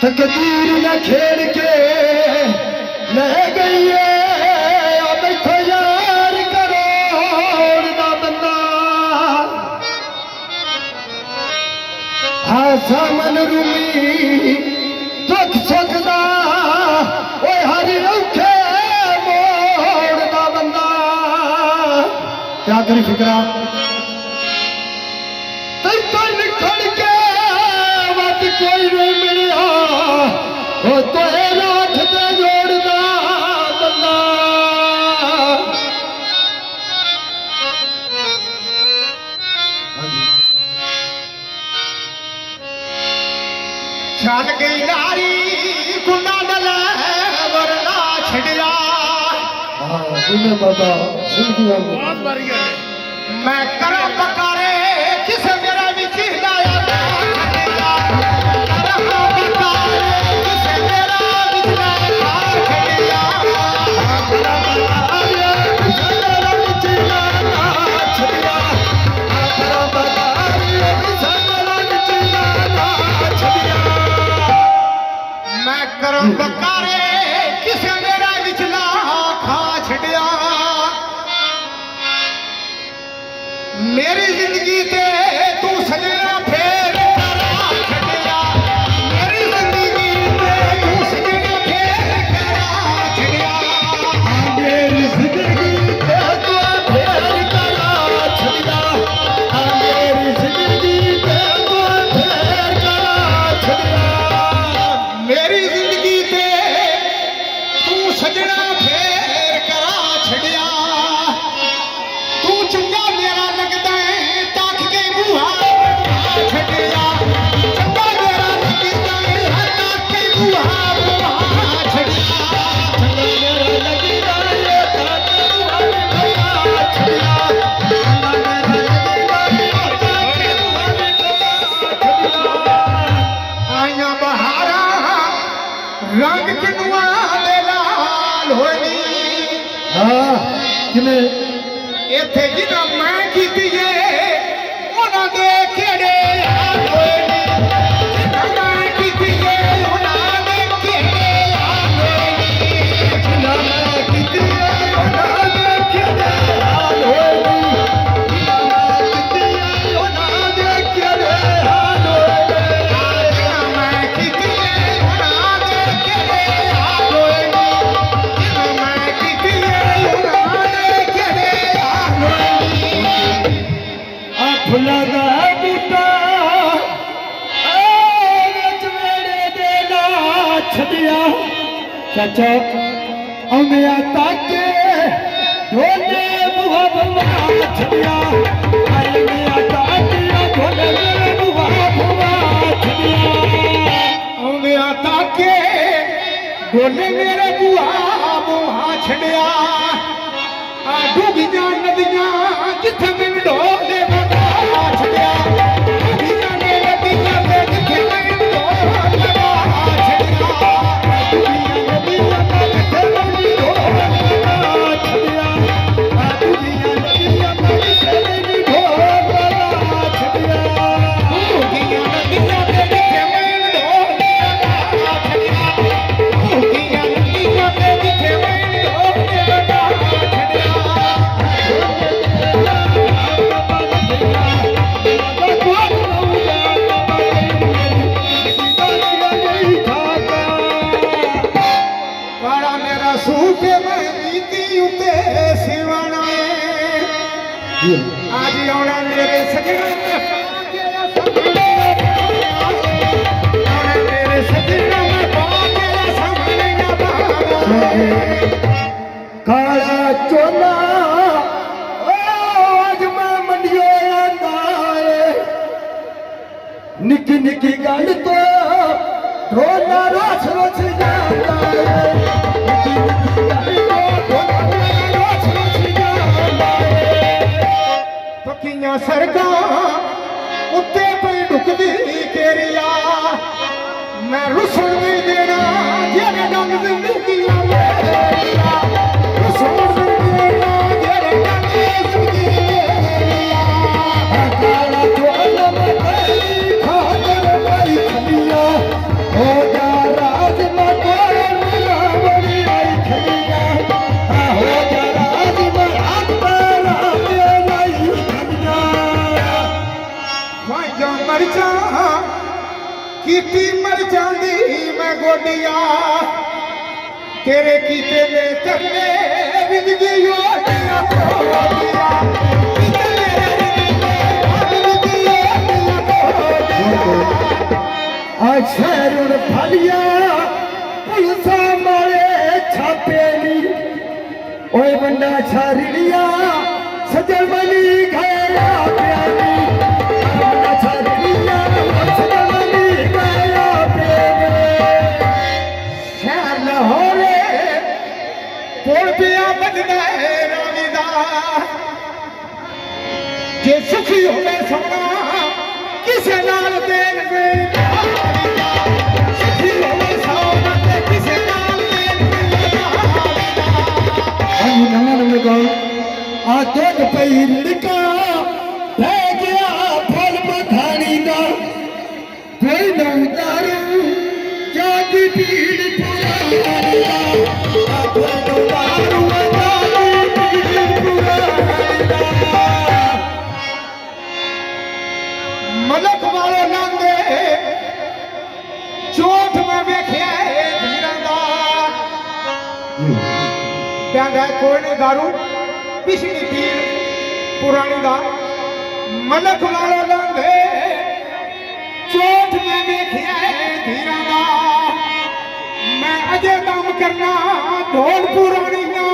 तकदीर ने खेड़ के ले गई है अब इथों यार करोड़ दा बंदा हासा मन रूमी दुख सुख दा ओए हर औखे मोड़ दा बंदा क्या करी फिकरा तैतो निखड़ के वत कोई नहीं मिलिया वो तो राठ दे जोड़दा बंदा छल गई नारी गुंडा डले वरना छड़िया तुम्हें पता जिंदगी बहुत बढ़िया मैं करो बकारे किस मेरा विच लाया बकारे किस मेरा विचला खा छड़िया मेरी जिंदगी ते तू सजना फेर करा छड़िया मेरी जिंदगी ते तू सजना फेर करा छड़िया मेरी जिंदगी ते तू फेर करा छड़िया मेरी जिंदगी ते तू फेर करा छड़िया मेरी जिंदगी ते तू सजना फेर करा छड़िया तू चंगा मेरा लगदा है तक के बूहा छड़िया चंगा मेरा लगदा है तक के बूहा छड़िया चंगा मेरा लगदा है तक के बूहा छड़िया चंगा मेरा लगदा है तक के बूहा छड़िया आया बहारा रंग किनुआ दे लाल होनी हाँ किने इत्थे जिन्ना मैं कीती है उन्हां दे केड़े हाल होए नी जिन्ना मैं कीती है उन्हां दे केड़े हाल होए नी जिन्ना मैं कीती है उन्हां दे केड़े हाल होए नी जिन्ना मैं कीती है उन्हां दे केड़े हाल होए नी जिन्ना मैं कीती है उन्हां दे केड़े हाल होए नी जिन्ना मैं कीती है उन्हां दे केड़े हाल होए नी आ फुल्ला दा बूटा विच मेरे दे ना छड़िया चाचा औंदिया तक ढोले बुहा बुहा छड़िया आइया तक ढोले बुहा बुहा छड़िया आउंदिया ताके डोले मेरे बुआ बुआ छड़िया आ डूबियां नदियां जिथे मैं डोले बगा छड़िया डूबियां नदियां जिथे मैं डोले बगा छड़िया दुनिया नदियां जिथे मैं ढोले बुहा छड़िया दुनिया नदियां जिथे मैं ढोले बुहा छड़िया डूबियां नदियां जिथे मैं डोले बगा छड़िया डूबियां नदियां जिथे मैं डोले बगा छड़िया काला मेरा सूट मैं नीति उते सिवाना आज आना मेरे सजना में आना मेरे सजना में बागे सामने ना बागे काला चोला आज मैं मंडियो आंदा है निकी निकी गल तो ढोला रोस रोस जाता है निकी निकी गल तो ढोला रोस रोस जाता है पक्कियां सड़कां उत्ते पे ढुकदी केरिया मैं रुसन नहीं देना जेरे डंग जिंदगी मेरिया रुसन नहीं देना जेरे डंग जिंदगी मेरिया काला चोला मैं खाकर भाई खलिया हो जा कीती मर जांदी मैं गोडिया तेरे कीते ने करने जिंदगी ओडिया गोडिया कीते मेरे जिंदगी ओडिया अशरुण फलिया पुलसा मारे छापेली ओए बंदा छारिया सजल मनी गया प्याली बंदा छारिया सजल मनी गया प्याली शहर लाहौरे पुल पिया बजदा है रावीदा जे सुखी होवे सोना किसे नाल देन वे सुखी होवे सोना ते किसे नाल देन वे आ दुध पई रिड़का रह गया फल मखानी दा कोई न उतारू जाती पीड़ पुरानी दा कोई न उतारू जाती पीड़ पुरानी दा मलक वाले नंदे चोट में वेख्या है धीरां दा प्यांदा कोई नहीं दारू पिछली पीर पुरानी दा मलक वाले नंदे चोट में वेख्या है धीरां दा मैं अजे दम करना ढोल पुरानी दा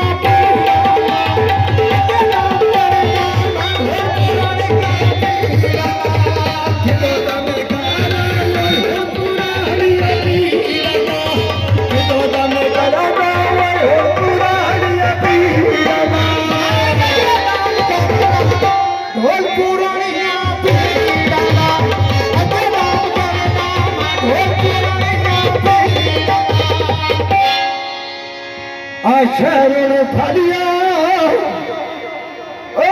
अजे दम करना ढोल पुरानी ढोल पुरानिया पीड़ा दा अजे दम करना ढोल पुरानिया पीड़ा अशरुण फलिया ओ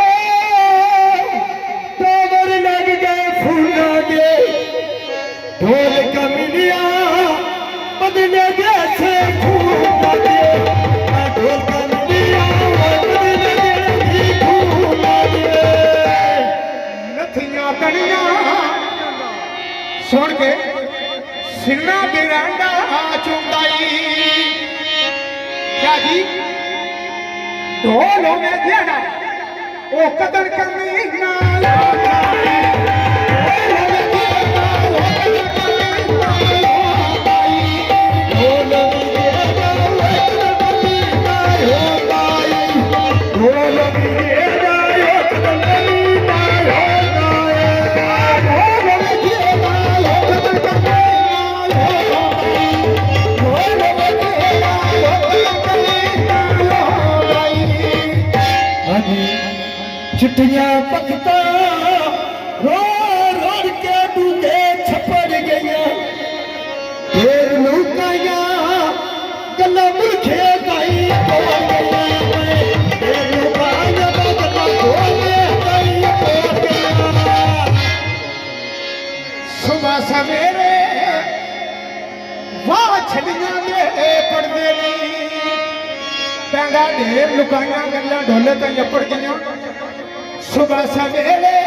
तोवर लग गए फूलों के ढोल कमिलिया बदले जैसे फूलों के ढोल कमिलिया बदले जैसे फूलों के नथियां कनिया सुन के सिन्ना बिरांडा चुंदाई क्या जी ढोल में जेड़ा ओ कदर करनी ना चिट्ठियां पखता रो रो के डूंगे छपड़ गया ढेर लुकाया गला मुखे दाई तोड़ गया ढेर लुकाया गला मुखे दाई तोड़ गया सुबह सवेरे वाह छलियां दे पड़दे नी पैंगा ढेर लुकाया गल्ला ढोले ते झपड़ गईयां सुबह सवेरे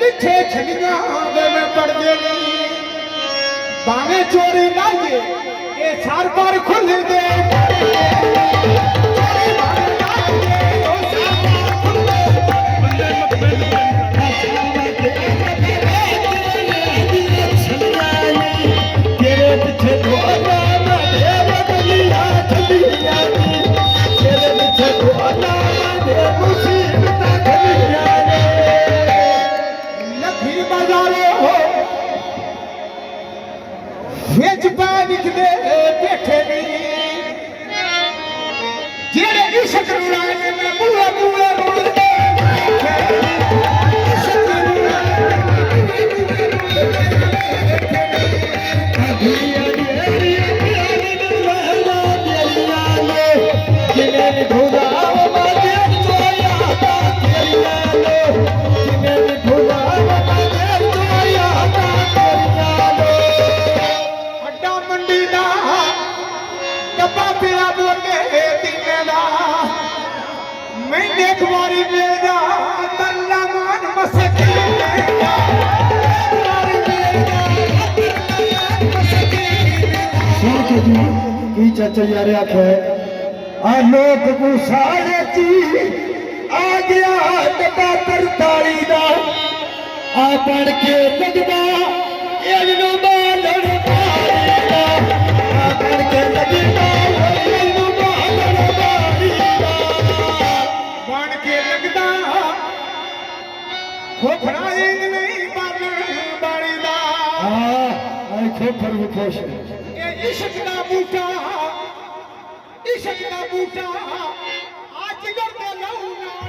किथे छलियां दे में पड़दे नी बावे चोरी लाइए ये सार पार खुल दे चोरी बावे लाइए ओ सार पार खुल तेरे पीछे ढोला ढेर गलियां खलियां तेरे पीछे ढोला ढेर मुसीबत खलियां लखी बाजारे हो वेच पा विकदे बैठे नी जेड़े इश्क रुलाने में बुआ बुआ रुलदे इश्क अड्डा मंडी दा डब्बा पिया बोले तीने दा मैं एक बारी मेरा तल्ला मान मसके जी की चाचा यार आखे आलोक गुसारे जी आ गया डब्बा 43 दा आ बन के लगदा ਇਹਨੂੰ ਬਾਲਣ ਪਾਰੀ ਦਾ ਆ ਬਣ ਕੇ ਲੱਗਦਾ ਇਹਨੂੰ ਬਾਲਣ ਪਾਰੀ ਦਾ ਬਣ ਕੇ ਲੱਗਦਾ ਖੋਖਰਾ ਇਹ ਨਹੀਂ ਬਾਲਣ ਬਾਣੀ ਦਾ ਆ ਖੋਖਰ ਵੀ ਖੁਸ਼ ਇਹ ਇਸ਼ਕ ਦਾ ਬੂਟਾ ਅੱਜ ਗੜਦੇ ਲਹੂ ਨਾਲ